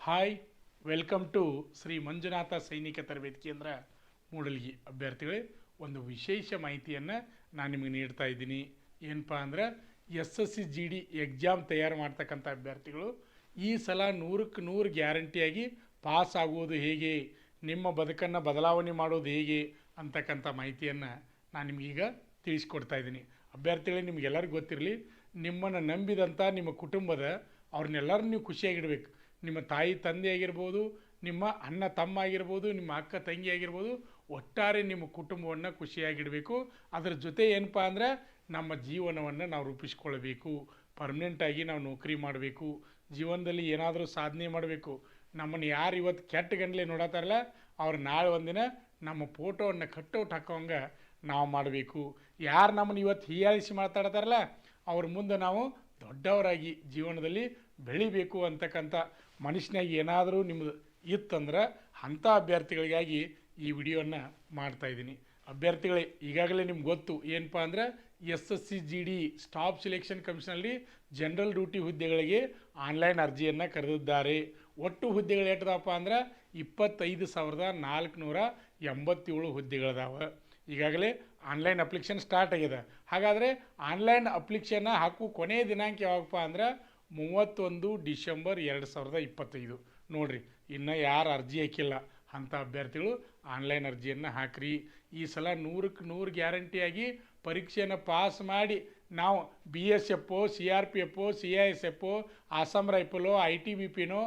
Hi, welcome to Shri Manjunatha ಸೈನಿಕ ತರಬೇತಿ ಕೇಂದ್ರ ಮೂಡಲಗಿ. ಅಭ್ಯರ್ಥಿಗಳೇ, ಒಂದು ವಿಶೇಷ ಮಾಹಿತಿಯನ್ನು ನಾನು ನಿಮಗೆ ನೀಡ್ತಾ ಇದ್ದೀನಿ. ಏನಪ್ಪ ಅಂದ್ರೆ SSC GD ಎಕ್ಸಾಮ್ ತಯಾರು ಮಾಡ್ತಕ್ಕಂಥ ಅಭ್ಯರ್ಥಿಗಳು ಈ ಸಲ 100ಕ್ಕೆ 100 ಗ್ಯಾರಂಟಿಯಾಗಿ ಪಾಸ್ ಆಗುವುದು ಹೇಗೆ, ನಿಮ್ಮ ಬದುಕನ್ನು ಬದಲಾವಣೆ ಮಾಡೋದು ಹೇಗೆ ಅಂತಕ್ಕಂಥ ಮಾಹಿತಿಯನ್ನು ನಾನು ನಿಮಗೀಗ ತಿಳಿಸ್ಕೊಡ್ತಾ ಇದ್ದೀನಿ. ಅಭ್ಯರ್ಥಿಗಳೇ, ನಿಮಗೆಲ್ಲರಿಗೂ ಗೊತ್ತಿರಲಿ, ನಿಮ್ಮನ್ನು ನಂಬಿದಂಥ ನಿಮ್ಮ ಕುಟುಂಬದ ಅವ್ರನ್ನೆಲ್ಲರೂ ನೀವು ಖುಷಿಯಾಗಿಡಬೇಕು. ನಿಮ್ಮ ತಾಯಿ ತಂದೆ ಆಗಿರ್ಬೋದು, ನಿಮ್ಮ ಅಣ್ಣ ತಮ್ಮ ಆಗಿರ್ಬೋದು, ನಿಮ್ಮ ಅಕ್ಕ ತಂಗಿ ಆಗಿರ್ಬೋದು, ಒಟ್ಟಾರೆ ನಿಮ್ಮ ಕುಟುಂಬವನ್ನು ಖುಷಿಯಾಗಿಡಬೇಕು. ಅದರ ಜೊತೆ ಏನಪ್ಪ ಅಂದರೆ ನಮ್ಮ ಜೀವನವನ್ನು ನಾವು ರೂಪಿಸ್ಕೊಳ್ಬೇಕು. ಪರ್ಮನೆಂಟಾಗಿ ನಾವು ನೌಕರಿ ಮಾಡಬೇಕು, ಜೀವನದಲ್ಲಿ ಏನಾದರೂ ಸಾಧನೆ ಮಾಡಬೇಕು. ನಮ್ಮನ್ನು ಯಾರು ಇವತ್ತು ಕೆಟ್ಟ ಗಂಡಲೆ ನೋಡತ್ತಾರಲ್ಲ, ಅವ್ರು ನಾಳೆ ಒಂದಿನ ನಮ್ಮ ಫೋಟೋವನ್ನು ಕಟ್ಟೌಟ್ ಹಾಕೋಂಗೆ ನಾವು ಮಾಡಬೇಕು. ಯಾರು ನಮ್ಮನ್ನು ಇವತ್ತು ಹೀಯಾಳಿಸಿ ಮಾತಾಡ್ತಾರಲ್ಲ, ಅವ್ರ ಮುಂದೆ ನಾವು ದೊಡ್ಡವರಾಗಿ ಜೀವನದಲ್ಲಿ ಬೆಳಿಬೇಕು ಅಂತಕ್ಕಂಥ ಮನುಷ್ಯನಾಗಿ ಏನಾದರೂ ನಿಮ್ಮದು ಇತ್ತಂದ್ರೆ ಅಂಥ ಅಭ್ಯರ್ಥಿಗಳಿಗಾಗಿ ಈ ವಿಡಿಯೋನ ಮಾಡ್ತಾಯಿದ್ದೀನಿ. ಅಭ್ಯರ್ಥಿಗಳೇ, ಈಗಾಗಲೇ ನಿಮ್ಗೆ ಗೊತ್ತು ಏನಪ್ಪ ಅಂದ್ರೆ SSC GD ಸ್ಟಾಫ್ ಸೆಲೆಕ್ಷನ್ ಕಮಿಷನಲ್ಲಿ ಜನರಲ್ ಡ್ಯೂಟಿ ಹುದ್ದೆಗಳಿಗೆ ಆನ್ಲೈನ್ ಅರ್ಜಿಯನ್ನು ಕರೆದಿದ್ದಾರೆ. ಒಟ್ಟು ಹುದ್ದೆಗಳು ಎಷ್ಟದಪ್ಪ ಅಂದ್ರೆ 25,487 ಹುದ್ದೆಗಳಿದಾವೆ. ಈಗಾಗಲೇ ಆನ್ಲೈನ್ ಅಪ್ಲಿಕೇಶನ್ ಸ್ಟಾರ್ಟ್ ಆಗಿದೆ. ಹಾಗಾದರೆ ಆನ್ಲೈನ್ ಅಪ್ಲಿಕೇಶನ್ನ ಹಾಕುವ ಕೊನೆಯ ದಿನಾಂಕ ಯಾವಾಗಪ್ಪ ಅಂದ್ರೆ 31 ಡಿಸೆಂಬರ್ 2025. ನೋಡಿರಿ, ಇನ್ನು ಯಾರು ಅರ್ಜಿ ಹಾಕಿಲ್ಲ ಅಂಥ ಅಭ್ಯರ್ಥಿಗಳು ಆನ್ಲೈನ್ ಅರ್ಜಿಯನ್ನು ಹಾಕಿರಿ. ಈ ಸಲ 100ಕ್ಕೆ 100 ಗ್ಯಾರಂಟಿಯಾಗಿ ಪರೀಕ್ಷೆಯನ್ನು ಪಾಸ್ ಮಾಡಿ ನಾವು BSF, CRPF, CISF, ಆಸಾಮ್ ರೈಫಲು, ITBPನೋ,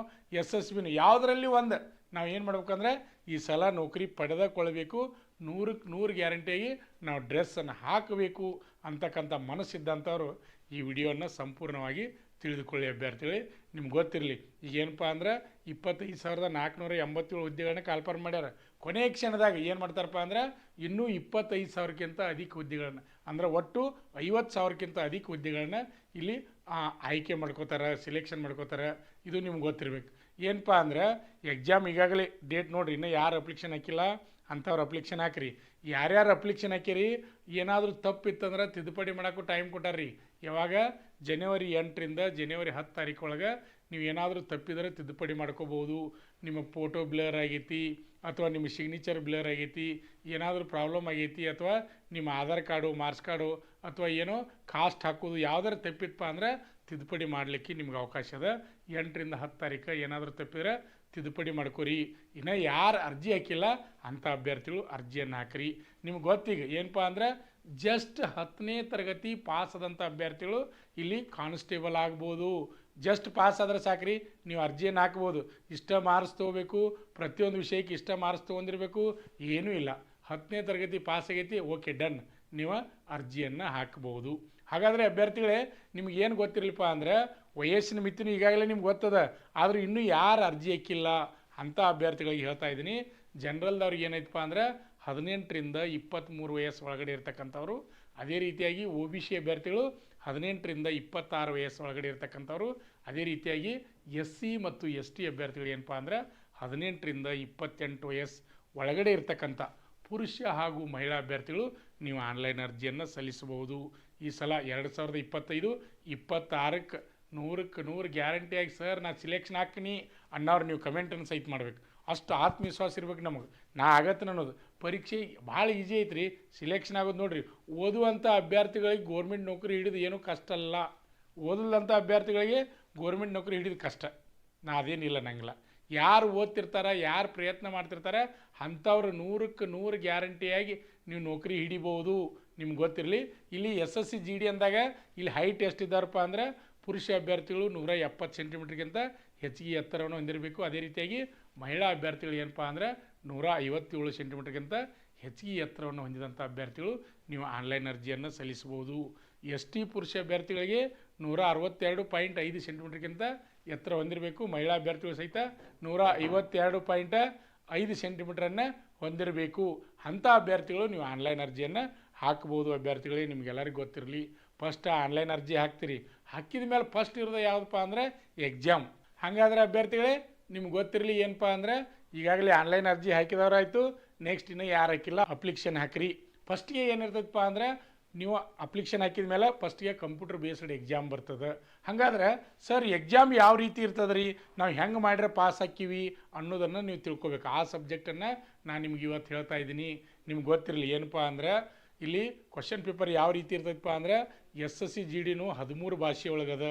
SSBನೋ ಯಾವುದರಲ್ಲಿ ಒಂದು ನಾವು ಏನು ಮಾಡ್ಬೇಕಂದ್ರೆ ಈ ಸಲ ನೌಕರಿ ಪಡೆದುಕೊಳ್ಬೇಕು. 100ಕ್ಕೆ 100 ಗ್ಯಾರಂಟಿಯಾಗಿ ನಾವು ಡ್ರೆಸ್ಸನ್ನು ಹಾಕಬೇಕು ಅಂತಕ್ಕಂಥ ಮನಸ್ಸಿದ್ದಂಥವ್ರು ಈ ವಿಡಿಯೋನ ಸಂಪೂರ್ಣವಾಗಿ ತಿಳಿದುಕೊಳ್ಳಿ. ಅಭ್ಯರ್ಥಿಗಳೇ, ನಿಮ್ಗೆ ಗೊತ್ತಿರಲಿ, ಈಗೇನಪ್ಪ ಅಂದ್ರೆ 25,487 ಹುದ್ದೆಗಳನ್ನ ಕಾಲ್ಫರ್ ಮಾಡ್ಯಾರ. ಕೊನೆಯ ಕ್ಷಣದಾಗ ಏನು ಮಾಡ್ತಾರಪ್ಪ ಅಂದ್ರೆ ಇನ್ನೂ 25,000ಕ್ಕಿಂತ ಅಧಿಕ ಹುದ್ದೆಗಳನ್ನ, ಅಂದ್ರೆ ಒಟ್ಟು 50,000ಕ್ಕಿಂತ ಅಧಿಕ ಹುದ್ದೆಗಳನ್ನ ಇಲ್ಲಿ ಆಯ್ಕೆ ಮಾಡ್ಕೋತಾರೆ, ಸೆಲೆಕ್ಷನ್ ಮಾಡ್ಕೋತಾರೆ. ಇದು ನಿಮ್ಗೆ ಗೊತ್ತಿರಬೇಕು. ಏನಪ್ಪ ಅಂದ್ರೆ ಎಕ್ಸಾಮ್ ಈಗಾಗಲೇ ಡೇಟ್ ನೋಡಿರಿ, ಇನ್ನೂ ಯಾರು ಅಪ್ಲಿಕೇಶನ್ ಹಾಕಿಲ್ಲ ಅಂಥವ್ರು ಅಪ್ಲಿಕೇಶನ್ ಹಾಕಿರಿ. ಯಾರ್ಯಾರು ಅಪ್ಲಿಕೇಶನ್ ಹಾಕಿರಿ, ಏನಾದರೂ ತಪ್ಪಿತ್ತಂದ್ರೆ ತಿದ್ದುಪಡಿ ಮಾಡೋಕ್ಕೂ ಟೈಮ್ ಕೊಟ್ಟಾರ್ರಿ. ಯಾವಾಗ? ಜನವರಿ 8ರಿಂದ ಜನವರಿ 10 ಒಳಗೆ ನೀವು ಏನಾದರೂ ತಪ್ಪಿದರೆ ತಿದ್ದುಪಡಿ ಮಾಡ್ಕೋಬೋದು. ನಿಮ್ಮ ಫೋಟೋ ಬ್ಲರ್ ಆಗೈತಿ, ಅಥವಾ ನಿಮ್ಮ ಸಿಗ್ನೇಚರ್ ಬ್ಲರ್ ಆಗೈತಿ, ಏನಾದರೂ ಪ್ರಾಬ್ಲಮ್ ಆಗೈತಿ, ಅಥವಾ ನಿಮ್ಮ ಆಧಾರ್ ಕಾರ್ಡು, ಮಾರ್ಕ್ಸ್ ಕಾರ್ಡು, ಅಥವಾ ಏನೋ ಕಾಸ್ಟ್ ಹಾಕೋದು ಯಾವ್ದಾರು ತಪ್ಪಿತ್ತಪ್ಪ ಅಂದ್ರೆ ತಿದ್ದುಪಡಿ ಮಾಡಲಿಕ್ಕೆ ನಿಮ್ಗೆ ಅವಕಾಶ ಅದ. 8ರಿಂದ 10 ಏನಾದರೂ ತಪ್ಪಿದ್ರೆ ತಿದ್ದುಪಡಿ ಮಾಡ್ಕೊರಿ. ಇನ್ನು ಯಾರು ಅರ್ಜಿ ಹಾಕಿಲ್ಲ ಅಂಥ ಅಭ್ಯರ್ಥಿಗಳು ಅರ್ಜಿಯನ್ನು ಹಾಕಿರಿ. ನಿಮ್ಗೆ ಗೊತ್ತೀಗ ಏನಪ್ಪ ಅಂದ್ರೆ ಜಸ್ಟ್ 10ನೇ ತರಗತಿ ಪಾಸ್ ಆದಂಥ ಅಭ್ಯರ್ಥಿಗಳು ಇಲ್ಲಿ ಕಾನ್ಸ್ಟೇಬಲ್ ಆಗ್ಬೋದು. ಜಸ್ಟ್ ಪಾಸ್ ಆದ್ರೆ ಸಾಕ್ರಿ, ನೀವು ಅರ್ಜಿಯನ್ನು ಹಾಕ್ಬೋದು. ಇಷ್ಟ ಮಾರ್ಕ್ಸ್ ತೊಗೋಬೇಕು, ಪ್ರತಿಯೊಂದು ವಿಷಯಕ್ಕೆ ಇಷ್ಟ ಮಾರ್ಕ್ಸ್ ತೊಗೊಂಡಿರಬೇಕು, ಏನೂ ಇಲ್ಲ. 10ನೇ ತರಗತಿ ಪಾಸ್ ಆಗೈತಿ, ಓಕೆ ಡನ್, ನೀವು ಅರ್ಜಿಯನ್ನು ಹಾಕ್ಬೋದು. ಹಾಗಾದರೆ ಅಭ್ಯರ್ಥಿಗಳೇ, ನಿಮ್ಗೆ ಏನು ಗೊತ್ತಿರಲಿಪ್ಪ ಅಂದ್ರೆ ವಯಸ್ಸಿನ ಮಿತಿನೂ ಈಗಾಗಲೇ ನಿಮ್ಗೆ ಗೊತ್ತದ, ಆದರೂ ಇನ್ನೂ ಯಾರು ಅರ್ಜಿ ಹಾಕಿಲ್ಲ ಅಂಥ ಅಭ್ಯರ್ಥಿಗಳಿಗೆ ಹೇಳ್ತಾ ಇದ್ದೀನಿ. ಜನರಲ್ದವ್ರಿಗೆ ಏನೈತಪ್ಪ ಅಂದ್ರೆ 18ರಿಂದ 23 ವಯಸ್ಸು ಒಳಗಡೆ ಇರ್ತಕ್ಕಂಥವ್ರು, ಅದೇ ರೀತಿಯಾಗಿ OBC ಅಭ್ಯರ್ಥಿಗಳು 18ರಿಂದ 26 ವಯಸ್ಸು ಒಳಗಡೆ ಇರ್ತಕ್ಕಂಥವ್ರು, ಅದೇ ರೀತಿಯಾಗಿ SC ಮತ್ತು ST ಅಭ್ಯರ್ಥಿಗಳು ಏನಪ್ಪ ಅಂದ್ರೆ 18ರಿಂದ 28 ವಯಸ್ಸು ಒಳಗಡೆ ಇರ್ತಕ್ಕಂಥ ಪುರುಷ ಹಾಗೂ ಮಹಿಳಾ ಅಭ್ಯರ್ಥಿಗಳು ನೀವು ಆನ್ಲೈನ್ ಅರ್ಜಿಯನ್ನು ಸಲ್ಲಿಸಬಹುದು. ಈ ಸಲ 2025, 26ಕ್ಕೆ 100ಕ್ಕೆ 100 ಗ್ಯಾರಂಟಿಯಾಗಿ ಸರ್ ನಾನು ಸಿಲೆಕ್ಷನ್ ಹಾಕ್ತೀನಿ ಅನ್ನೋರು ನೀವು ಕಮೆಂಟನ್ನು ಸಹಿತ ಮಾಡ್ಬೇಕು. ಅಷ್ಟು ಆತ್ಮವಿಶ್ವಾಸ ಇರ್ಬೇಕು ನಮಗೆ, ನಾ ಆಗತ್ತೆ ಅನ್ನೋದು. ಪರೀಕ್ಷೆ ಭಾಳ ಈಸಿ ಐತ್ರಿ, ಸಿಲೆಕ್ಷನ್ ಆಗೋದು ನೋಡಿರಿ. ಓದುವಂಥ ಅಭ್ಯರ್ಥಿಗಳಿಗೆ ಗೋರ್ಮೆಂಟ್ ನೌಕರಿ ಹಿಡಿದು ಏನೂ ಕಷ್ಟ ಅಲ್ಲ, ಓದಲ್ಲಂಥ ಅಭ್ಯರ್ಥಿಗಳಿಗೆ ಗೋರ್ಮೆಂಟ್ ನೌಕರಿ ಹಿಡಿದು ಕಷ್ಟ. ನಾ ಅದೇನಿಲ್ಲ ನಂಗಿಲ್ಲ. ಯಾರು ಓದ್ತಿರ್ತಾರೆ, ಯಾರು ಪ್ರಯತ್ನ ಮಾಡ್ತಿರ್ತಾರೆ ಅಂಥವ್ರು 100ಕ್ಕೆ 100 ಗ್ಯಾರಂಟಿಯಾಗಿ ನೀವು ನೌಕರಿ ಹಿಡಿಬೋದು. ನಿಮ್ಗೆ ಗೊತ್ತಿರಲಿ, ಇಲ್ಲಿ SSC GD ಅಂದಾಗ ಇಲ್ಲಿ ಹೈಟ್ ಎಷ್ಟಿದ್ದಾರಪ್ಪ ಅಂದ್ರೆ ಪುರುಷ ಅಭ್ಯರ್ಥಿಗಳು 170 ಸೆಂಟಿಮೀಟ್ರ್ಗಿಂತ ಹೆಚ್ಚಿಗೆ ಎತ್ತರವನ್ನು ಹೊಂದಿರಬೇಕು. ಅದೇ ರೀತಿಯಾಗಿ ಮಹಿಳಾ ಅಭ್ಯರ್ಥಿಗಳು ಏನಪ್ಪ ಅಂದ್ರೆ 157 ಸೆಂಟಿಮೀಟ್ರ್ಗಿಂತ ಹೆಚ್ಚಿಗೆ ಎತ್ತರವನ್ನು ಹೊಂದಿದಂಥ ಅಭ್ಯರ್ಥಿಗಳು ನೀವು ಆನ್ಲೈನ್ ಅರ್ಜಿಯನ್ನು ಸಲ್ಲಿಸ್ಬೋದು. ST ಪುರುಷ ಅಭ್ಯರ್ಥಿಗಳಿಗೆ 162.5 ಸೆಂಟಿಮೀಟ್ರ್ಗಿಂತ ಎತ್ತರ ಹೊಂದಿರಬೇಕು. ಮಹಿಳಾ ಅಭ್ಯರ್ಥಿಗಳು ಸಹಿತ 154.5 ಸೆಂಟಿಮೀಟ್ರನ್ನು ಹೊಂದಿರಬೇಕು. ಅಂಥ ಅಭ್ಯರ್ಥಿಗಳು ನೀವು ಆನ್ಲೈನ್ ಅರ್ಜಿಯನ್ನು ಹಾಕ್ಬೋದು. ಅಭ್ಯರ್ಥಿಗಳಿಗೆ ನಿಮಗೆಲ್ಲರಿಗೂ ಗೊತ್ತಿರಲಿ, ಫಸ್ಟ್ ಆನ್ಲೈನ್ ಅರ್ಜಿ ಹಾಕ್ತೀರಿ, ಹಾಕಿದ ಮೇಲೆ ಫಸ್ಟ್ ಇರೋದು ಯಾವುದಪ್ಪ ಅಂದರೆ ಎಕ್ಸಾಮ್. ಹಾಗಾದರೆ ಅಭ್ಯರ್ಥಿಗಳೇ ನಿಮ್ಗೆ ಗೊತ್ತಿರಲಿ ಏನಪ್ಪ ಅಂದ್ರೆ ಈಗಾಗಲೇ ಆನ್ಲೈನ್ ಅರ್ಜಿ ಹಾಕಿದವರಾಯಿತು, ನೆಕ್ಸ್ಟ್ ಇನ್ನೂ ಯಾರು ಹಾಕಿಲ್ಲ ಅಪ್ಲಿಕೇಶನ್ ಹಾಕಿರಿ. ಫಸ್ಟಿಗೆ ಏನಿರ್ತೈತಪ್ಪ ಅಂದರೆ ನೀವು ಅಪ್ಲಿಕೇಶನ್ ಹಾಕಿದ ಮೇಲೆ ಫಸ್ಟಿಗೆ ಕಂಪ್ಯೂಟರ್ ಬೇಸ್ಡ್ ಎಕ್ಸಾಮ್ ಬರ್ತದೆ. ಹಾಗಾದ್ರೆ ಸರ್ ಎಕ್ಸಾಮ್ ಯಾವ ರೀತಿ ಇರ್ತದೆ ರೀ, ನಾವು ಹೆಂಗೆ ಮಾಡಿದ್ರೆ ಪಾಸ್ ಹಾಕಿವಿ ಅನ್ನೋದನ್ನು ನೀವು ತಿಳ್ಕೊಬೇಕು. ಆ ಸಬ್ಜೆಕ್ಟನ್ನು ನಾನು ನಿಮ್ಗೆ ಇವತ್ತು ಹೇಳ್ತಾ ಇದ್ದೀನಿ. ನಿಮ್ಗೆ ಗೊತ್ತಿರಲಿ ಏನಪ್ಪ ಅಂದ್ರೆ ಇಲ್ಲಿ ಕ್ವಶನ್ ಪೇಪರ್ ಯಾವ ರೀತಿ ಇರ್ತೈತಪ್ಪ ಅಂದ್ರೆ SSC GDನೂ 13 ಭಾಷೆ ಒಳಗದ.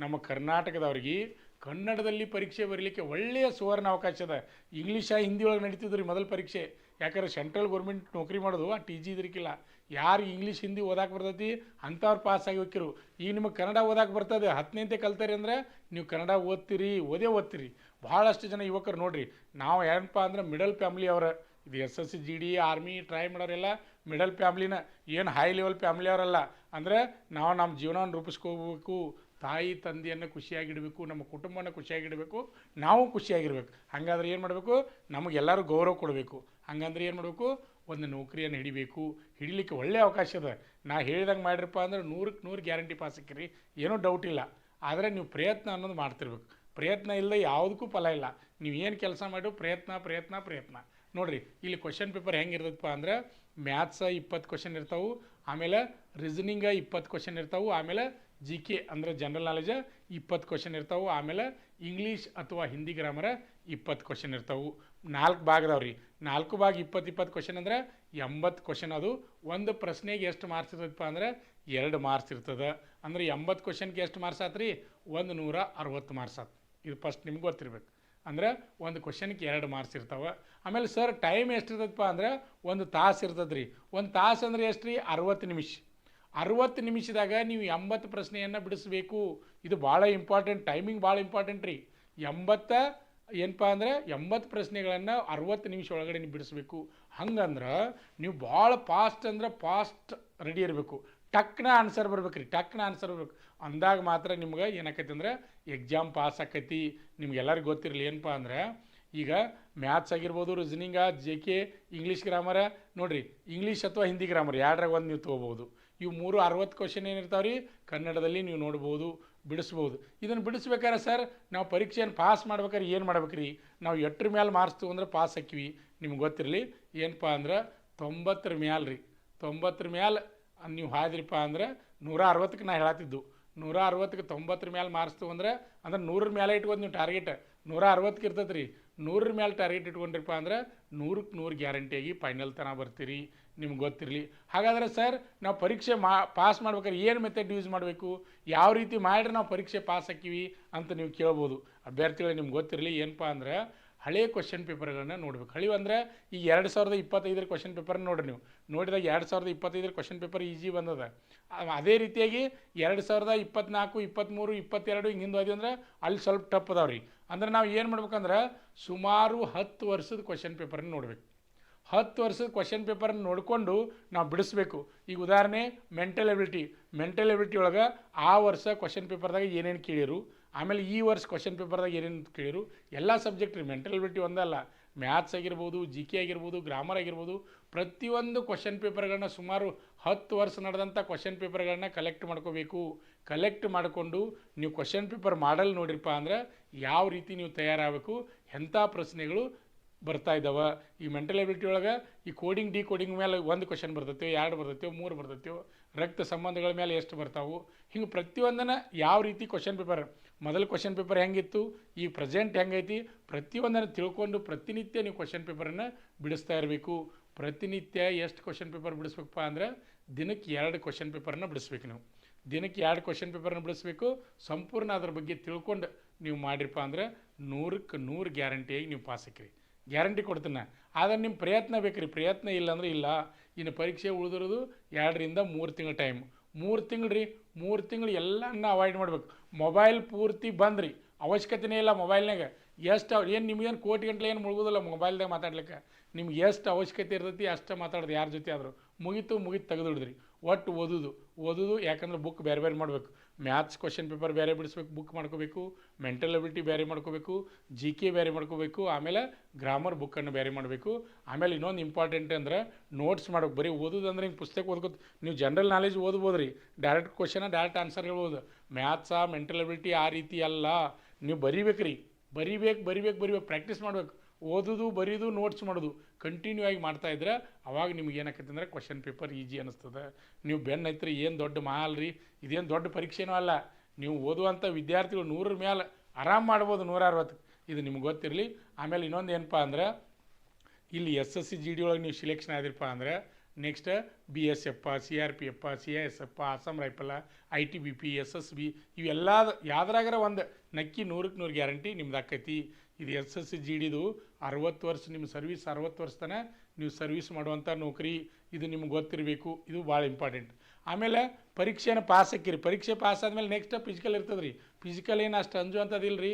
ನಮ್ಮ ಕರ್ನಾಟಕದವ್ರಿಗೆ ಕನ್ನಡದಲ್ಲಿ ಪರೀಕ್ಷೆ ಬರಲಿಕ್ಕೆ ಒಳ್ಳೆಯ ಸುವರ್ಣ ಅವಕಾಶ ಅದ. ಇಂಗ್ಲೀಷ ಹಿಂದಿ ಒಳಗೆ ನಡೀತಿದ್ರಿ ಮೊದಲ ಪರೀಕ್ಷೆ, ಯಾಕಂದ್ರೆ ಸೆಂಟ್ರಲ್ ಗೌರ್ಮೆಂಟ್ ನೌಕರಿ ಮಾಡೋದು ಆ TG ಇದಕ್ಕಿಲ್ಲ. ಯಾರು ಇಂಗ್ಲೀಷ್ ಹಿಂದಿ ಓದಾಕೆ ಬರ್ತೈತಿ ಅಂಥವ್ರು ಪಾಸ್ ಆಗಿ ಹೋಗಿರು. ಈಗ ನಿಮಗೆ ಕನ್ನಡ ಓದಾಕೆ ಬರ್ತದೆ, 10ನೇಂತೆ ಕಲ್ತಾರೆ ಅಂದರೆ ನೀವು ಕನ್ನಡ ಓದ್ತೀರಿ. ಭಾಳಷ್ಟು ಜನ ಯುವಕರು ನೋಡ್ರಿ, ನಾವು ಏನಪ್ಪ ಅಂದ್ರೆ ಮಿಡಲ್ ಫ್ಯಾಮ್ಲಿ ಅವರ. ಇದು SSC GD ಆರ್ಮಿ ಟ್ರೈ ಮಾಡೋರೆಲ್ಲ ಮಿಡಲ್ ಫ್ಯಾಮ್ಲಿನ, ಏನು ಹೈ ಲೆವೆಲ್ ಫ್ಯಾಮ್ಲಿ ಅವರಲ್ಲ. ಅಂದರೆ ನಾವು ನಮ್ಮ ಜೀವನವನ್ನು ರೂಪಿಸ್ಕೋಬೇಕು, ತಾಯಿ ತಂದೆಯನ್ನು ಖುಷಿಯಾಗಿಡಬೇಕು, ನಮ್ಮ ಕುಟುಂಬನ ಖುಷಿಯಾಗಿಡಬೇಕು, ನಾವು ಖುಷಿಯಾಗಿರ್ಬೇಕು. ಹಾಗಾದ್ರೆ ಏನು ಮಾಡಬೇಕು, ನಮಗೆಲ್ಲರೂ ಗೌರವ ಕೊಡಬೇಕು. ಹಂಗಂದ್ರೆ ಏನು ಮಾಡಬೇಕು, ಒಂದು ನೌಕರಿಯನ್ನು ಹಿಡಿಲಿಕ್ಕೆ ಒಳ್ಳೆಯ ಅವಕಾಶ ಅದ. ನಾ ಹೇಳಿದಂಗೆ ಮಾಡಿರಪ್ಪ ಅಂದ್ರೆ 100ಕ್ಕೆ 100 ಗ್ಯಾರಂಟಿ ಪಾಸ್ ಸಿಕ್ಕಿರಿ, ಏನೂ ಡೌಟ್ ಇಲ್ಲ. ಆದರೆ ನೀವು ಪ್ರಯತ್ನ ಅನ್ನೋದು ಮಾಡ್ತಿರ್ಬೇಕು. ಪ್ರಯತ್ನ ಇಲ್ಲದೆ ಯಾವುದಕ್ಕೂ ಫಲ ಇಲ್ಲ. ನೀವು ಏನು ಕೆಲಸ ಮಾಡಿ ಪ್ರಯತ್ನ ನೋಡಿರಿ. ಇಲ್ಲಿ ಕ್ವಶನ್ ಪೇಪರ್ ಹೆಂಗಿರ್ತದಪ್ಪ ಅಂದ್ರೆ ಮ್ಯಾಥ್ಸ 20 ಕ್ವಶನ್ ಇರ್ತಾವೆ, ಆಮೇಲೆ ರೀಸನಿಂಗ 20 ಕ್ವಶನ್ ಇರ್ತಾವೆ, ಆಮೇಲೆ GK ಅಂದರೆ ಜನರಲ್ ನಾಲೆಜ್ 20 ಕ್ವಶನ್ ಇರ್ತಾವೆ, ಆಮೇಲೆ ಇಂಗ್ಲೀಷ್ ಅಥವಾ ಹಿಂದಿ ಗ್ರಾಮರ 20 ಕ್ವಶನ್ ಇರ್ತಾವೆ. 4 ಭಾಗದವ್ರಿ, 4 ಭಾಗ 20 ಕ್ವಶನ್ ಅಂದರೆ 80 ಕ್ವಶನ್. ಅದು ಒಂದು ಪ್ರಶ್ನೆಗೆ ಎಷ್ಟು ಮಾರ್ಕ್ಸ್ ಇರ್ತದಪ್ಪ ಅಂದ್ರೆ 2 ಮಾರ್ಕ್ಸ್ ಇರ್ತದೆ. ಅಂದರೆ 80 ಕ್ವಶನ್ಗೆ ಎಷ್ಟು ಮಾರ್ಕ್ಸ್ ಆತ್ರಿ, 160 ಮಾರ್ಕ್ಸ್ ಆತು. ಇದು ಫಸ್ಟ್ ನಿಮ್ಗೆ ಗೊತ್ತಿರ್ಬೇಕು. ಅಂದರೆ ಒಂದು ಕ್ವಶನ್ಗೆ 2 ಮಾರ್ಕ್ಸ್ ಇರ್ತಾವೆ. ಆಮೇಲೆ ಸರ್ ಟೈಮ್ ಎಷ್ಟು ಇರ್ತದಪ್ಪ ಅಂದ್ರೆ 1 ತಾಸು ಇರ್ತದೆ ರೀ. 1 ತಾಸು ಅಂದರೆ ಎಷ್ಟು ರೀ, 60 ನಿಮಿಷ. 60 ನಿಮಿಷದಾಗ ನೀವು 80 ಪ್ರಶ್ನೆಯನ್ನು ಬಿಡಿಸ್ಬೇಕು. ಇದು ಭಾಳ ಇಂಪಾರ್ಟೆಂಟ್, ಟೈಮಿಂಗ್ ಭಾಳ ಇಂಪಾರ್ಟೆಂಟ್ ರೀ. 80 ಏನಪ್ಪ ಅಂದ್ರೆ 80 ಪ್ರಶ್ನೆಗಳನ್ನು 60 ನಿಮಿಷ ಒಳಗಡೆ ನೀವು ಬಿಡಿಸ್ಬೇಕು. ಹಂಗಂದ್ರೆ ನೀವು ಭಾಳ ಫಾಸ್ಟ್ ರೆಡಿ ಇರಬೇಕು. ಟಕ್ನ ಆನ್ಸರ್ ಬರ್ಬೇಕು ರೀ, ಅಂದಾಗ ಮಾತ್ರ ನಿಮ್ಗೆ ಏನಾಕೈತಿ ಅಂದ್ರೆ ಎಕ್ಸಾಮ್ ಪಾಸ್ ಆಕೈತಿ. ನಿಮ್ಗೆಲ್ಲರಿಗೂ ಗೊತ್ತಿರಲಿ ಏನಪ್ಪ ಅಂದ್ರೆ ಈಗ ಮ್ಯಾಥ್ಸ್ ಆಗಿರ್ಬೋದು, ರೀಸನಿಂಗ, JK, ಇಂಗ್ಲೀಷ್ ಗ್ರಾಮರ ನೋಡಿರಿ, ಇಂಗ್ಲೀಷ್ ಅಥವಾ ಹಿಂದಿ ಗ್ರಾಮರ್ ಎರಡರಾಗ ಒಂದು ನೀವು ತೊಗೋಬೋದು. ಇವು 60 ಕ್ವಶನ್ ಏನಿರ್ತಾವೆ ರೀ, ಕನ್ನಡದಲ್ಲಿ ನೀವು ನೋಡ್ಬೋದು, ಬಿಡಿಸ್ಬೋದು. ಇದನ್ನು ಬಿಡಿಸ್ಬೇಕಾದ್ರೆ ಸರ್ ನಾವು ಪರೀಕ್ಷೆಯನ್ನು ಪಾಸ್ ಮಾಡ್ಬೇಕಾದ್ರೆ ಏನು ಮಾಡ್ಬೇಕ್ರಿ, ನಾವು 8 ಮೇಲೆ ಮಾರ್ಕ್ಸ್ ತೊಗೊಂಡ್ರೆ ಪಾಸ್ ಹಾಕಿವಿ. ನಿಮ್ಗೆ ಗೊತ್ತಿರಲಿ ಏನಪ್ಪ ಅಂದ್ರೆ 90 ಮೇಲೆ ರೀ, 90 ಮೇಲೆ ನೀವು ಹಾದ್ರಿಪ್ಪ ಅಂದ್ರೆ 160ಕ್ಕೆ ನಾ ಹೇಳತ್ತಿದ್ದು. 160ಕ್ಕೆ 90 ಮೇಲೆ ಮಾರ್ಕ್ಸ್ ತೊಗೊಂಡ್ರೆ ಅಂದ್ರೆ 100 ಮೇಲೆ ಇಟ್ಕೊಂಡು ನೀವು ಟಾರ್ಗೆಟ್ 160ಕ್ಕೆ ಇರ್ತದೆ ರೀ. 100 ಮೇಲೆ ಟಾರ್ಗೆಟ್ ಇಟ್ಕೊಂಡ್ರಿಪ್ಪ ಅಂದ್ರೆ 100ಕ್ಕೆ 100 ಗ್ಯಾರಂಟಿಯಾಗಿ ಫೈನಲ್ ತನಕ ಬರ್ತೀರಿ. ನಿಮ್ಗೆ ಗೊತ್ತಿರಲಿ. ಹಾಗಾದರೆ ಸರ್ ನಾವು ಪರೀಕ್ಷೆ ಪಾಸ್ ಮಾಡ್ಬೇಕಾದ್ರೆ ಏನು ಮೆಥಡ್ ಯೂಸ್ ಮಾಡಬೇಕು, ಯಾವ ರೀತಿ ಮಾಡಿದ್ರೆ ನಾವು ಪರೀಕ್ಷೆ ಪಾಸ್ ಹಾಕಿವಿ ಅಂತ ನೀವು ಕೇಳ್ಬೋದು. ಅಭ್ಯರ್ಥಿಗಳಿಗೆ ನಿಮ್ಗೆ ಗೊತ್ತಿರಲಿ ಏನಪ್ಪ ಅಂದ್ರೆ ಹಳೆಯ ಕ್ವಶನ್ ಪೇಪರ್ಗಳನ್ನ ನೋಡ್ಬೇಕು. ಹಳೆವು ಅಂದರೆ ಈ 2025 ಕ್ವಶನ್ ಪೇಪರ್ನ ನೋಡ್ರಿ. ನೀವು ನೋಡಿದಾಗ 2025 ಕ್ವಶನ್ ಪೇಪರ್ ಈಜಿ ಬಂದದ. ಅದೇ ರೀತಿಯಾಗಿ 2024, 23, 22 ಹಿಂಗೆ ಹಿಂದೆ ಅಂದ್ರೆ ಅಲ್ಲಿ ಸ್ವಲ್ಪ ಟಪ್ ಅದಾವ್ರಿ. ಅಂದ್ರೆ ನಾವು ಏನು ಮಾಡ್ಬೇಕಂದ್ರೆ ಸುಮಾರು 10 ವರ್ಷದ ಕ್ವಶನ್ ಪೇಪರ್ನ ನೋಡ್ಬೇಕು. 10 ವರ್ಷದ ಕ್ವಶನ್ ಪೇಪರ್ನ ನೋಡಿಕೊಂಡು ನಾವು ಬಿಡಿಸ್ಬೇಕು. ಈಗ ಉದಾಹರಣೆ ಮೆಂಟಲ್ ಎಬಿಲಿಟಿ ಒಳಗೆ ಆ ವರ್ಷ ಕ್ವಶನ್ ಪೇಪರ್ದಾಗ ಏನೇನು ಕೇಳಿರು, ಆಮೇಲೆ ಈ ವರ್ಷ ಕ್ವಶನ್ ಪೇಪರ್ದಾಗ ಏನೇನು ಕೇಳಿರು, ಎಲ್ಲ ಸಬ್ಜೆಕ್ಟ್ ರೀ. ಮೆಂಟಲ್ ಎಬಿಲಿಟಿ ಒಂದಲ್ಲ, ಮ್ಯಾಥ್ಸ್ ಆಗಿರ್ಬೋದು, GK ಆಗಿರ್ಬೋದು, ಗ್ರಾಮರ್ ಆಗಿರ್ಬೋದು, ಪ್ರತಿಯೊಂದು ಕ್ವಶನ್ ಪೇಪರ್ಗಳನ್ನ ಸುಮಾರು 10 ವರ್ಷ ನಡೆದಂಥ ಕ್ವಶನ್ ಪೇಪರ್ಗಳನ್ನ ಕಲೆಕ್ಟ್ ಮಾಡಿಕೊಂಡು ನೀವು ಕ್ವಶನ್ ಪೇಪರ್ ಮಾಡಲ್ ನೋಡಿರಪ್ಪ ಅಂದ್ರೆ ಯಾವ ರೀತಿ ನೀವು ತಯಾರಾಗಬೇಕು, ಎಂಥ ಪ್ರಶ್ನೆಗಳು ಬರ್ತಾ ಇದ್ದಾವೆ. ಈ ಮೆಂಟಲ್ ಎಬಿಲಿಟಿ ಒಳಗೆ ಈ ಕೋಡಿಂಗ್ ಡಿಕೋಡಿಂಗ್ ಮೇಲೆ 1 ಕ್ವಶನ್ ಬರ್ತೈತೆ, 2 ಬರ್ತೈತೆ, 3 ಬರ್ತೈತೆ, ರಕ್ತ ಸಂಬಂಧಗಳ ಮೇಲೆ ಎಷ್ಟು ಬರ್ತಾವೆ, ಹಿಂಗೆ ಪ್ರತಿಯೊಂದನ್ನು ಯಾವ ರೀತಿ ಕ್ವಶನ್ ಪೇಪರ್, ಮೊದಲು ಕ್ವಶನ್ ಪೇಪರ್ ಹೆಂಗಿತ್ತು, ಈ ಪ್ರೆಸೆಂಟ್ ಹೆಂಗೈತಿ, ಪ್ರತಿಯೊಂದನ್ನು ತಿಳ್ಕೊಂಡು ಪ್ರತಿನಿತ್ಯ ನೀವು ಕ್ವಶನ್ ಪೇಪರನ್ನು ಬಿಡಿಸ್ತಾ ಇರಬೇಕು. ಪ್ರತಿನಿತ್ಯ ಎಷ್ಟು ಕ್ವಶನ್ ಪೇಪರ್ ಬಿಡಿಸ್ಬೇಕಪ್ಪ ಅಂದ್ರೆ ದಿನಕ್ಕೆ 2 ಕ್ವಶನ್ ಪೇಪರನ್ನು ಬಿಡಿಸ್ಬೇಕು. ನೀವು ದಿನಕ್ಕೆ 2 ಕ್ವಶನ್ ಪೇಪರನ್ನು ಬಿಡಿಸ್ಬೇಕು. ಸಂಪೂರ್ಣ ಅದ್ರ ಬಗ್ಗೆ ತಿಳ್ಕೊಂಡು ನೀವು ಮಾಡಿರಪ್ಪ ಅಂದ್ರೆ 100ಕ್ಕೆ 100 ಗ್ಯಾರಂಟಿಯಾಗಿ ನೀವು ಪಾಸ್ ಹಾಕಿರಿ. ಗ್ಯಾರಂಟಿ ಕೊಡ್ತೀನಿ. ಆದರೆ ನಿಮ್ಮ ಪ್ರಯತ್ನ ಬೇಕ್ರಿ. ಪ್ರಯತ್ನ ಇಲ್ಲ ಅಂದ್ರೆ ಇಲ್ಲ. ಇನ್ನು ಪರೀಕ್ಷೆ ಉಳಿದಿರೋದು 2 ರಿಂದ 3 ತಿಂಗಳ ಟೈಮ್. 3 ತಿಂಗಳು ರೀ, 3 ತಿಂಗಳು ಎಲ್ಲನ್ನ ಅವಾಯ್ಡ್ ಮಾಡ್ಬೇಕು. ಮೊಬೈಲ್ ಪೂರ್ತಿ ಬಂದ್ರಿ, ಅವಶ್ಯಕತೆನೇ ಇಲ್ಲ ಮೊಬೈಲ್ನಾಗ. ಏನು ನಿಮ್ಗೇನು ಕೋಟಿ ಗಂಟಲೆ ಏನು ಮುಳುಗೋದಿಲ್ಲ ಮೊಬೈಲ್ದಾಗ ಮಾತಾಡ್ಲಿಕ್ಕೆ. ನಿಮ್ಗೆ ಎಷ್ಟು ಅವಶ್ಯಕತೆ ಇರ್ತೈತಿ ಅಷ್ಟು ಮಾತಾಡೋದು ಯಾರ ಜೊತೆ ಆದರೂ. ಮುಗೀತು ತೆಗೆದು ಹಿಡಿದ್ರಿ. ಒಟ್ಟು ಓದೋದು ಯಾಕಂದ್ರೆ ಬುಕ್ ಬೇರೆ ಮಾಡಬೇಕು. ಮ್ಯಾಥ್ಸ್ ಕ್ವಶನ್ ಪೇಪರ್ ಬೇರೆ ಬಿಡಿಸ್ಬೇಕು, ಬುಕ್ ಮಾಡ್ಕೋಬೇಕು. ಮೆಂಟಲ್ ಎಬಿಲಿಟಿ ಬೇರೆ ಮಾಡ್ಕೋಬೇಕು, GK ಬೇರೆ ಮಾಡ್ಕೋಬೇಕು, ಆಮೇಲೆ ಗ್ರಾಮರ್ ಬುಕ್ಕನ್ನು ಬೇರೆ ಮಾಡಬೇಕು. ಆಮೇಲೆ ಇನ್ನೊಂದು ಇಂಪಾರ್ಟೆಂಟ್ ಅಂದ್ರೆ ನೋಟ್ಸ್ ಮಾಡ್ಬೇಕು. ಬರೀ ಓದೋದು ಅಂದ್ರೆ ಹಿಂಗೆ ಪುಸ್ತಕ ಓದ್ಕೋತ ನೀವು ಜನರಲ್ ನಾಲೆಜ್ ಓದ್ಬೋದು ರೀ, ಡೈರೆಕ್ಟ್ ಆನ್ಸರ್ ಹೇಳ್ಬೋದು. ಮ್ಯಾಥ್ಸಾ ಮೆಂಟಲ್ ಎಬಿಲಿಟಿ ಆ ರೀತಿ ಅಲ್ಲ, ನೀವು ಬರೀಬೇಕ್ರಿ. ಬರಿಬೇಕು ಪ್ರಾಕ್ಟೀಸ್ ಮಾಡ್ಬೇಕು. ಓದೋದು ಬರೆಯೋದು ನೋಟ್ಸ್ ಮಾಡೋದು ಕಂಟಿನ್ಯೂ ಆಗಿ ಮಾಡ್ತಾಯಿದ್ರೆ ಅವಾಗ ನಿಮ್ಗೆ ಏನಾಕೈತೆ ಅಂದ್ರೆ ಕ್ವಶನ್ ಪೇಪರ್ ಈಜಿ ಅನ್ನಿಸ್ತದೆ. ನೀವು ಬೆನ್ನು ಐತ್ರಿ ಏನು ದೊಡ್ಡ ಮಾಲ್ ರೀ, ಇದೇನು ದೊಡ್ಡ ಪರೀಕ್ಷೆನೂ ಅಲ್ಲ. ನೀವು ಓದುವಂಥ ವಿದ್ಯಾರ್ಥಿಗಳು 100ರ ಮೇಲೆ ಆರಾಮ್ ಮಾಡ್ಬೋದು, 160. ಇದು ನಿಮ್ಗೆ ಗೊತ್ತಿರಲಿ. ಆಮೇಲೆ ಇನ್ನೊಂದು ಏನಪ್ಪ ಅಂದ್ರೆ, ಇಲ್ಲಿ SSC GD ಒಳಗೆ ನೀವು ಸಿಲೆಕ್ಷನ್ ಆದಿರಪ್ಪ ಅಂದ್ರೆ next BSF, CRPF, CISF, Assam rifle, ITBP, SSB ಇವೆಲ್ಲ ಯಾವ್ದ್ರಾಗಾರ ಒಂದು ನಕ್ಕಿ 100ಕ್ಕೆ 100 ಗ್ಯಾರಂಟಿ ನಿಮ್ದು ಆಕೈತಿ. ಇದು SSC GDದು 60 ವರ್ಷ ನಿಮ್ಮ ಸರ್ವಿಸ್, 60 ವರ್ಷ ತನಕ ನೀವು ಸರ್ವಿಸ್ ಮಾಡುವಂಥ ನೌಕರಿ. ಇದು ನಿಮ್ಗೆ ಗೊತ್ತಿರಬೇಕು, ಇದು ಭಾಳ ಇಂಪಾರ್ಟೆಂಟ್. ಆಮೇಲೆ ಪರೀಕ್ಷೆನ ಪಾಸ್ ಹಾಕಿರಿ. ಪರೀಕ್ಷೆ ಪಾಸ್ ಆದಮೇಲೆ ನೆಕ್ಸ್ಟ್ ಫಿಸಿಕಲ್ ಇರ್ತದೆ ರೀ. ಫಿಸಿಕಲ್ ಏನು ಅಷ್ಟು ಅಂಜುವಂಥದ್ದಿಲ್ಲ ರೀ.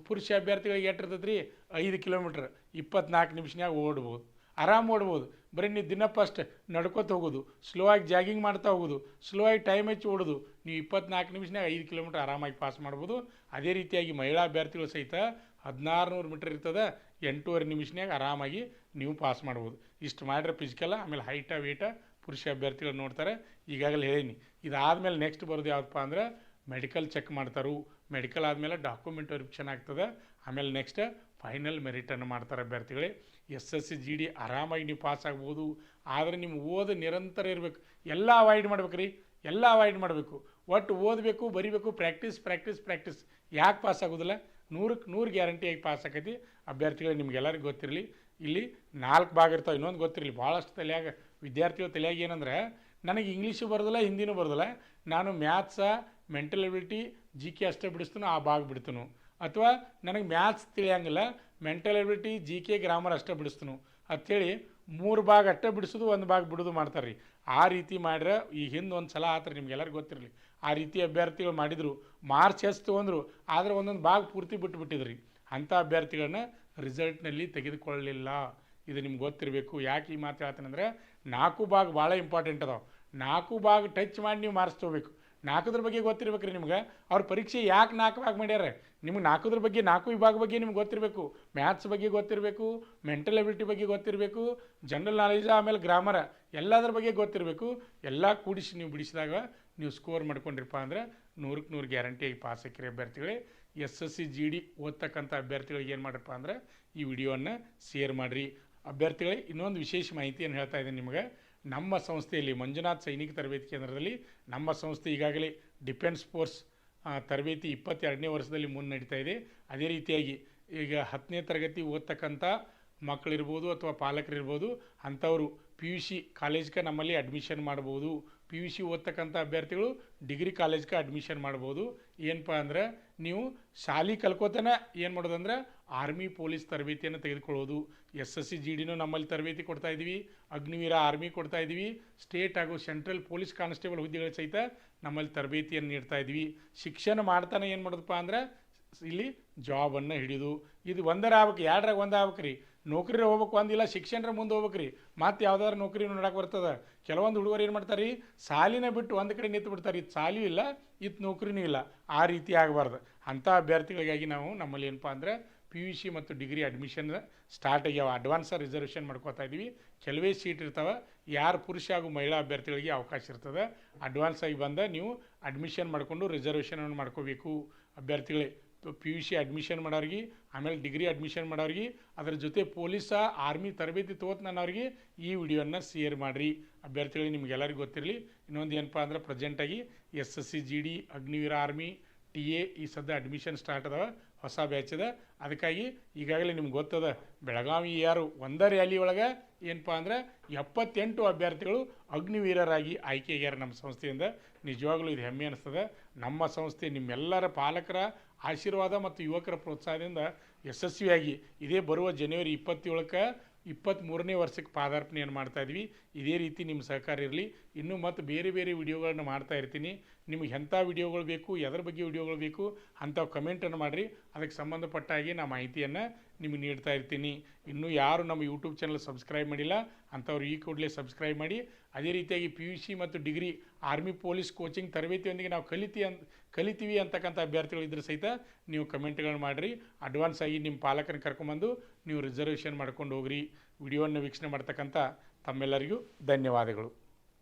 ಪುರುಷ ಅಭ್ಯರ್ಥಿಗಳಿಗೆ ಎಷ್ಟು ಇರ್ತದೆ ರೀ, 5 ಕಿಲೋಮೀಟ್ರ್ 24 ನಿಮಿಷನ್ಯಾಗ ಓಡ್ಬೋದು, ಆರಾಮ್ ಓಡ್ಬೋದು. ಬರೀ ನೀವು ದಿನ ಫಸ್ಟ್ ನಡ್ಕೊತ ಹೋಗೋದು, ಸ್ಲೋ ಆಗಿ ಜಾಗಿಂಗ್ ಮಾಡ್ತಾ ಹೋಗೋದು, ಸ್ಲೋ ಆಗಿ ಟೈಮ್ ಹೆಚ್ಚಿ ಓಡೋದು. ನೀವು 24 ನಿಮಿಷನ್ಯಾಗ 5 ಕಿಲೋಮೀಟ್ರ್ ಆರಾಮಾಗಿ ಪಾಸ್ ಮಾಡ್ಬೋದು. ಅದೇ ರೀತಿಯಾಗಿ ಮಹಿಳಾ ಅಭ್ಯರ್ಥಿಗಳು ಸಹಿತ 1600 ಮೀಟ್ರ್ ಇರ್ತದೆ, 8.5 ನಿಮಿಷನ್ಯಾಗ ಆರಾಮಾಗಿ ನೀವು ಪಾಸ್ ಮಾಡ್ಬೋದು. ಇಷ್ಟು ಮಾಡಿದ್ರೆ ಫಿಸಿಕಲ್ಲ. ಆಮೇಲೆ ಹೈಟ ವೇಟ ಪುರುಷ ಅಭ್ಯರ್ಥಿಗಳು ನೋಡ್ತಾರೆ, ಈಗಾಗಲೇ ಹೇಳೀನಿ. ಇದಾದಮೇಲೆ ನೆಕ್ಸ್ಟ್ ಬರೋದು ಯಾವುದಪ್ಪ ಅಂದ್ರೆ ಮೆಡಿಕಲ್ ಚೆಕ್ ಮಾಡ್ತಾರೆ. ಮೆಡಿಕಲ್ ಆದಮೇಲೆ ಡಾಕ್ಯುಮೆಂಟ್ ವೆರಿಫಿಕೇಷನ್ ಆಗ್ತದೆ. ಆಮೇಲೆ ನೆಕ್ಸ್ಟ್ ಫೈನಲ್ ಮೆರಿಟನ್ನು ಮಾಡ್ತಾರೆ ಅಭ್ಯರ್ಥಿಗಳೇ. SSC GD ಆರಾಮಾಗಿ ನೀವು ಪಾಸ್ ಆಗ್ಬೋದು. ಆದರೆ ನಿಮ್ಮ ಓದು ನಿರಂತರ ಇರಬೇಕು. ಎಲ್ಲ ಅವಾಯ್ಡ್ ಮಾಡ್ಬೇಕು ರೀ, ಎಲ್ಲ ಅವಾಯ್ಡ್ ಮಾಡಬೇಕು. ಒಟ್ಟು ಓದಬೇಕು, ಬರಿಬೇಕು, ಪ್ರಾಕ್ಟೀಸ್. ಯಾಕೆ ಪಾಸ್ ಆಗೋದಿಲ್ಲ? 100ಕ್ಕೆ 100 ಗ್ಯಾರಂಟಿಯಾಗಿ ಪಾಸ್ ಆಕೈತಿ ಅಭ್ಯರ್ಥಿಗಳು. ನಿಮ್ಗೆಲ್ಲರಿಗೂ ಗೊತ್ತಿರಲಿ, ಇಲ್ಲಿ 4 ಭಾಗ ಇರ್ತಾವೆ. ಇನ್ನೊಂದು ಗೊತ್ತಿರಲಿ, ಭಾಳಷ್ಟು ತಲೆಯಾಗ ವಿದ್ಯಾರ್ಥಿಗಳ ತಲೆಯಾಗ ಏನಂದ್ರೆ, ನನಗೆ ಇಂಗ್ಲೀಷು ಬರೋದಿಲ್ಲ, ಹಿಂದಿನೂ ಬರೋದಿಲ್ಲ, ನಾನು ಮ್ಯಾಥ್ಸ, ಮೆಂಟಲ್ ಎಬಿಲಿಟಿ, GK ಅಷ್ಟೇ ಬಿಡಿಸ್ತಾನೋ ಆ ಭಾಗ ಬಿಡ್ತಾನು. ಅಥವಾ ನನಗೆ ಮ್ಯಾಥ್ಸ್ ತಿಳಿಯಂಗಿಲ್ಲ, ಮೆಂಟಲ್ ಎಬಿಲಿಟಿ, GK, ಗ್ರಾಮರ್ ಅಷ್ಟೇ ಬಿಡಿಸ್ತಾನು ಅಂಥೇಳಿ 3 ಭಾಗ ಅಷ್ಟೇ ಬಿಡಿಸೋದು, 1 ಭಾಗ ಬಿಡೋದು ಮಾಡ್ತಾರೆ ರೀ. ಆ ರೀತಿ ಮಾಡ್ರೆ ಈ ಹಿಂದೆ ಒಂದು ಸಲ ಆತ್ರಿ, ನಿಮ್ಗೆಲ್ಲರಿಗೂ ಗೊತ್ತಿರಲಿ. ಆ ರೀತಿ ಅಭ್ಯರ್ಥಿಗಳು ಮಾಡಿದರು, ಮಾರ್ಕ್ಸ್ ಎಷ್ಟು ತೊಗೊಂಡ್ರು, ಆದರೆ ಒಂದೊಂದು ಭಾಗ ಪೂರ್ತಿ ಬಿಟ್ಟಿದ್ರಿ. ಅಂಥ ಅಭ್ಯರ್ಥಿಗಳನ್ನ ರಿಸಲ್ಟ್ನಲ್ಲಿ ತೆಗೆದುಕೊಳ್ಳಲಿಲ್ಲ. ಇದು ನಿಮ್ಗೆ ಗೊತ್ತಿರಬೇಕು. ಯಾಕೆ ಈ ಮಾತು ಹೇಳ್ತಾನಂದ್ರೆ, 4 ಭಾಗ ಭಾಳ ಇಂಪಾರ್ಟೆಂಟ್ ಅದಾವೆ. 4 ಭಾಗ ಟಚ್ ಮಾಡಿ ನೀವು ಮಾರ್ಕ್ಸ್ ತೊಗೋಬೇಕು. 4ರ ಬಗ್ಗೆ ಗೊತ್ತಿರ್ಬೇಕು ರೀ ನಿಮ್ಗೆ. ಅವ್ರ ಪರೀಕ್ಷೆ ಯಾಕೆ 4 ಭಾಗ ಮಾಡ್ಯಾರ, ನಿಮ್ಗೆ 4ರ ಬಗ್ಗೆ, 4 ವಿಭಾಗ ಬಗ್ಗೆ ನಿಮ್ಗೆ ಗೊತ್ತಿರಬೇಕು. ಮ್ಯಾಥ್ಸ್ ಬಗ್ಗೆ ಗೊತ್ತಿರಬೇಕು, ಮೆಂಟಲ್ ಎಬಿಲಿಟಿ ಬಗ್ಗೆ ಗೊತ್ತಿರಬೇಕು, ಜನರಲ್ ನಾಲೆಜ್, ಆಮೇಲೆ ಗ್ರಾಮರ, ಎಲ್ಲದ್ರ ಬಗ್ಗೆ ಗೊತ್ತಿರಬೇಕು. ಎಲ್ಲ ಕೂಡಿಸಿ ನೀವು ಬಿಡಿಸಿದಾಗ ನೀವು ಸ್ಕೋರ್ ಮಾಡ್ಕೊಂಡ್ರಿಪ್ಪ ಅಂದ್ರೆ 100ಕ್ಕೆ 100 ಗ್ಯಾರಂಟಿಯಾಗಿ ಪಾಸ್ ಹಾಕಿರಿ ಅಭ್ಯರ್ಥಿಗಳೇ. SSC GD ಓದ್ತಕ್ಕಂಥ ಅಭ್ಯರ್ಥಿಗಳಿಗೆ ಏನು ಮಾಡ್ರಪ್ಪ ಅಂದ್ರೆ ಈ ವಿಡಿಯೋವನ್ನು ಶೇರ್ ಮಾಡಿರಿ ಅಭ್ಯರ್ಥಿಗಳೇ. ಇನ್ನೊಂದು ವಿಶೇಷ ಮಾಹಿತಿಯನ್ನು ಹೇಳ್ತಾ ಇದ್ದೀನಿ ನಿಮಗೆ. ನಮ್ಮ ಸಂಸ್ಥೆಯಲ್ಲಿ ಮಂಜುನಾಥ್ ಸೈನಿಕ ತರಬೇತಿ ಕೇಂದ್ರದಲ್ಲಿ ನಮ್ಮ ಸಂಸ್ಥೆ ಈಗಾಗಲೇ ಡಿಫೆನ್ಸ್ ಫೋರ್ಸ್ ತರಬೇತಿ 22ನೇ ವರ್ಷದಲ್ಲಿ ಮುನ್ನಡೀತಾ ಇದೆ. ಅದೇ ರೀತಿಯಾಗಿ ಈಗ 10ನೇ ತರಗತಿ ಓದ್ತಕ್ಕಂಥ ಮಕ್ಕಳಿರ್ಬೋದು ಅಥವಾ ಪಾಲಕರಿರ್ಬೋದು, ಅಂಥವರು PUC ಕಾಲೇಜ್ಗೆ ನಮ್ಮಲ್ಲಿ ಅಡ್ಮಿಷನ್ ಮಾಡ್ಬೋದು. PUC ಓದ್ತಕ್ಕಂಥ ಅಭ್ಯರ್ಥಿಗಳು ಡಿಗ್ರಿ ಕಾಲೇಜ್ಗೆ ಅಡ್ಮಿಷನ್ ಮಾಡ್ಬೋದು. ಏನಪ್ಪ ಅಂದ್ರೆ ನೀವು ಶಾಲೆ ಕಲ್ಕೋತನ ಏನು ಮಾಡೋದಂದ್ರೆ ಆರ್ಮಿ ಪೊಲೀಸ್ ತರಬೇತಿಯನ್ನು ತೆಗೆದುಕೊಳ್ಳೋದು. SSC GDನೂ ನಮ್ಮಲ್ಲಿ ತರಬೇತಿ ಕೊಡ್ತಾಯಿದ್ದೀವಿ, ಅಗ್ನಿವೀರ ಆರ್ಮಿ ಕೊಡ್ತಾಯಿದ್ದೀವಿ, ಸ್ಟೇಟ್ ಹಾಗೂ ಸೆಂಟ್ರಲ್ ಪೊಲೀಸ್ ಕಾನ್ಸ್ಟೇಬಲ್ ಹುದ್ದೆಗಳ ಸಹಿತ ನಮ್ಮಲ್ಲಿ ತರಬೇತಿಯನ್ನು ನೀಡ್ತಾಯಿದ್ವಿ. ಶಿಕ್ಷಣ ಮಾಡ್ತಾನೆ ಏನು ಮಾಡೋದಪ್ಪ ಅಂದ್ರೆ ಇಲ್ಲಿ ಜಾಬನ್ನು ಹಿಡಿದು, ಇದು ಒಂದರ ಆಗ್ಬೇಕು, 2ರಾಗ ಒಂದು ಆಗ್ಬೇಕು ರೀ. ನೌಕರಿ ಹೋಗ್ಬೇಕು ಒಂದಿಲ್ಲ, ಶಿಕ್ಷಣರ ಮುಂದೆ ಹೋಗ್ಬೇಕು ರೀ. ಮತ್ತು ಯಾವ್ದಾದ್ರು ನೌಕರಿ ನೋಡಕ್ಕೆ ಬರ್ತದೆ. ಕೆಲವೊಂದು ಹುಡುಗರು ಏನು ಮಾಡ್ತಾರೆ ರೀ, ಸಾಲಿನ ಬಿಟ್ಟು ಒಂದು ಕಡೆ ನಿಂತು ಬಿಡ್ತಾರೆ. ಇದು ಸಾಲಿಯೂ ಇಲ್ಲ, ಇದು ನೌಕರಿನೂ ಇಲ್ಲ. ಆ ರೀತಿ ಆಗಬಾರ್ದು. ಅಂಥ ಅಭ್ಯರ್ಥಿಗಳಿಗಾಗಿ ನಾವು ನಮ್ಮಲ್ಲಿ ಏನಪ್ಪ ಅಂದರೆ PUC ಮತ್ತು ಡಿಗ್ರಿ ಅಡ್ಮಿಷನ್ ಸ್ಟಾರ್ಟ್ ಆಗ್ಯಾವ. ಅಡ್ವಾನ್ಸ್ ರಿಸರ್ವೇಷನ್ ಮಾಡ್ಕೋತಾ ಇದ್ದೀವಿ. ಕೆಲವೇ ಸೀಟ್ ಇರ್ತವೆ. ಯಾರು ಪುರುಷ ಹಾಗೂ ಮಹಿಳಾ ಅಭ್ಯರ್ಥಿಗಳಿಗೆ ಅವಕಾಶ ಇರ್ತದೆ. ಅಡ್ವಾನ್ಸ್ ಆಗಿ ಬಂದ ನೀವು ಅಡ್ಮಿಷನ್ ಮಾಡಿಕೊಂಡು ರಿಸರ್ವೇಷನನ್ನು ಮಾಡ್ಕೋಬೇಕು ಅಭ್ಯರ್ಥಿಗಳೇ. PUC ಅಡ್ಮಿಷನ್ ಮಾಡೋರಿಗೆ, ಆಮೇಲೆ ಡಿಗ್ರಿ ಅಡ್ಮಿಷನ್ ಮಾಡೋರಿಗೆ, ಅದರ ಜೊತೆ ಪೊಲೀಸ ಆರ್ಮಿ ತರಬೇತಿ ತಗೋತನವ್ರಿಗೆ ಈ ವಿಡಿಯೋನ ಶೇರ್ ಮಾಡಿರಿ ಅಭ್ಯರ್ಥಿಗಳಿಗೆ. ನಿಮಗೆಲ್ಲರಿಗೂ ಗೊತ್ತಿರಲಿ. ಇನ್ನೊಂದು ಏನಪ್ಪ ಅಂದ್ರೆ ಪ್ರೆಸೆಂಟಾಗಿ SSC GD, Agniveer army, TA ಈ ಸದ್ಯ ಅಡ್ಮಿಷನ್ ಸ್ಟಾರ್ಟ್ ಅದಾವೆ, ಹೊಸ ಬ್ಯಾಚ್ ಅದ. ಅದಕ್ಕಾಗಿ ಈಗಾಗಲೇ ನಿಮ್ಗೆ ಗೊತ್ತದ, ಬೆಳಗಾವಿ ಯಾರು ಒಂದೇ ರ್ಯಾಲಿ ಒಳಗೆ ಏನಪ್ಪ ಅಂದ್ರೆ 78 ಅಭ್ಯರ್ಥಿಗಳು ಅಗ್ನಿವೀರರಾಗಿ ಆಯ್ಕೆಯಾಗ್ಯಾರ ನಮ್ಮ ಸಂಸ್ಥೆಯಿಂದ. ನಿಜವಾಗ್ಲೂ ಇದು ಹೆಮ್ಮೆ ಅನ್ನಿಸ್ತದೆ. ನಮ್ಮ ಸಂಸ್ಥೆ ನಿಮ್ಮೆಲ್ಲರ ಪಾಲಕರ ಆಶೀರ್ವಾದ ಮತ್ತು ಯುವಕರ ಪ್ರೋತ್ಸಾಹದಿಂದ ಯಶಸ್ವಿಯಾಗಿ ಇದೇ ಬರುವ ಜನವರಿ 27ಕ್ಕೆ 23ನೇ ವರ್ಷಕ್ಕೆ ಪಾದಾರ್ಪಣೆಯನ್ನು ಮಾಡ್ತಾಯಿದ್ವಿ. ಇದೇ ರೀತಿ ನಿಮ್ಮ ಸಹಕಾರ ಇರಲಿ. ಇನ್ನೂ ಮತ್ತು ಬೇರೆ ಬೇರೆ ವಿಡಿಯೋಗಳನ್ನ ಮಾಡ್ತಾ ಇರ್ತೀನಿ. ನಿಮಗೆ ಎಂಥ ವಿಡಿಯೋಗಳು ಬೇಕು, ಎದ್ರ ಬಗ್ಗೆ ವಿಡಿಯೋಗಳು ಬೇಕು ಅಂಥವು ಕಮೆಂಟನ್ನು ಮಾಡಿರಿ. ಅದಕ್ಕೆ ಸಂಬಂಧಪಟ್ಟ ಹಾಗೆ ನಾನು ಮಾಹಿತಿಯನ್ನು ನಿಮಗೆ ನೀಡ್ತಾ ಇರ್ತೀನಿ. ಇನ್ನೂ ಯಾರು ನಮ್ಮ ಯೂಟ್ಯೂಬ್ ಚಾನಲ್ ಸಬ್ಸ್ಕ್ರೈಬ್ ಮಾಡಿಲ್ಲ ಅಂಥವ್ರು ಈ ಕೂಡಲೇ ಸಬ್ಸ್ಕ್ರೈಬ್ ಮಾಡಿ. ಅದೇ ರೀತಿಯಾಗಿ PUC ಮತ್ತು ಡಿಗ್ರಿ ಆರ್ಮಿ ಪೊಲೀಸ್ ಕೋಚಿಂಗ್ ತರಬೇತಿಯೊಂದಿಗೆ ನಾವು ಕಲಿತೀವಿ ಅಂತಕ್ಕಂಥ ಅಭ್ಯರ್ಥಿಗಳು ಇದ್ರೆ ಸಹಿತ ನೀವು ಕಮೆಂಟ್ಗಳನ್ನು ಮಾಡಿರಿ. ಅಡ್ವಾನ್ಸ್ ಆಗಿ ನಿಮ್ಮ ಪಾಲಕರನ್ನ ಕರ್ಕೊಂಬಂದು ನೀವು ರಿಸರ್ವೇಷನ್ ಮಾಡ್ಕೊಂಡು ಹೋಗ್ರಿ. ವಿಡಿಯೋವನ್ನು ವೀಕ್ಷಣೆ ಮಾಡ್ತಕ್ಕಂಥ ತಮ್ಮೆಲ್ಲರಿಗೂ ಧನ್ಯವಾದಗಳು.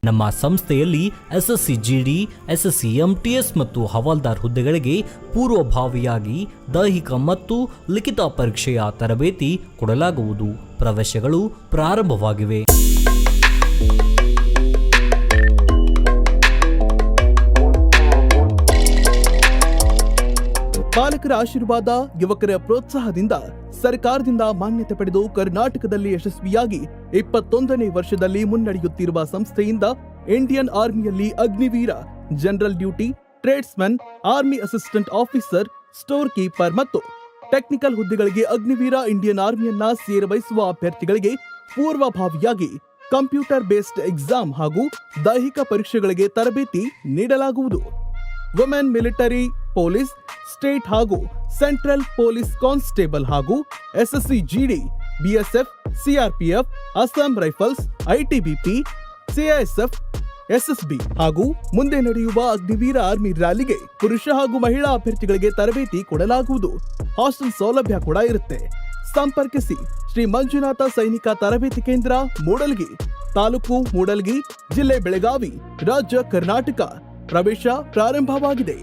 ನಮ್ಮ ಸಂಸ್ಥೆಯಲ್ಲಿ ಎಸ್ಎಸ್ಸಿ ಜಿಡಿ, ಎಸ್ಎಸ್ಸಿ ಎಂಟಿಎಸ್ ಮತ್ತು ಹವಾಲ್ದಾರ್ ಹುದ್ದೆಗಳಿಗೆ ಪೂರ್ವಭಾವಿಯಾಗಿ ದೈಹಿಕ ಮತ್ತು ಲಿಖಿತ ಪರೀಕ್ಷೆಯ ತರಬೇತಿ ಕೊಡಲಾಗುವುದು. ಪ್ರವೇಶಗಳು ಪ್ರಾರಂಭವಾಗಿವೆ. ಪಾಲಕರ ಆಶೀರ್ವಾದ, ಯುವಕರ ಪ್ರೋತ್ಸಾಹದಿಂದ ಸರ್ಕಾರದಿಂದ ಮಾನ್ಯತೆ ಪಡೆದು ಕರ್ನಾಟಕದಲ್ಲಿ ಯಶಸ್ವಿಯಾಗಿ 21ನೇ ವರ್ಷದಲ್ಲಿ ಮುನ್ನಡೆಯುತ್ತಿರುವ ಸಂಸ್ಥೆಯಿಂದ ಇಂಡಿಯನ್ ಆರ್ಮಿಯಲ್ಲಿ Agniveer, general duty, tradesman, army assistant officer, store keeper ಮತ್ತು ಟೆಕ್ನಿಕಲ್ ಹುದ್ದೆಗಳಿಗೆ ಅಗ್ನಿವೀರ ಇಂಡಿಯನ್ ಆರ್ಮಿಯನ್ನ ಸೇರಬಯಸುವ ಅಭ್ಯರ್ಥಿಗಳಿಗೆ ಪೂರ್ವಭಾವಿಯಾಗಿ ಕಂಪ್ಯೂಟರ್ ಬೇಸ್ಡ್ ಎಕ್ಸಾಮ್ ಹಾಗೂ ದೈಹಿಕ ಪರೀಕ್ಷೆಗಳಿಗೆ ತರಬೇತಿ ನೀಡಲಾಗುವುದು. ವುಮೆನ್ ಮಿಲಿಟರಿ, ಪೊಲೀಸ್, ಸ್ಟೇಟ್ ಹಾಗೂ ಸೆಂಟ್ರಲ್ ಪೊಲೀಸ್ ಕಾನ್ಸ್ಟೇಬಲ್ ಹಾಗೂ SSC GD, BSF, CRPF, Assam rifles, ITBP, CISF, SSB ಹಾಗೂ ಮುಂದೆ ನಡೆಯುವ ಅಗ್ನಿವೀರ ಆರ್ಮಿ ರ್ಯಾಲಿಗೆ ಪುರುಷ ಹಾಗೂ ಮಹಿಳಾ ಅಭ್ಯರ್ಥಿಗಳಿಗೆ ತರಬೇತಿ ಕೊಡಲಾಗುವುದು. ಹಾಸ್ಟೆಲ್ ಸೌಲಭ್ಯ ಕೂಡ ಇರುತ್ತೆ. ಸಂಪರ್ಕಿಸಿ ಶ್ರೀ ಮಂಜುನಾಥ ಸೈನಿಕ ತರಬೇತಿ ಕೇಂದ್ರ, ಮೂಡಲ್ಗಿ, ತಾಲೂಕು ಮೂಡಲ್ಗಿ, ಜಿಲ್ಲೆ ಬೆಳಗಾವಿ, ರಾಜ್ಯ ಕರ್ನಾಟಕ. ಪ್ರವೇಶ ಪ್ರಾರಂಭವಾಗಿದೆ.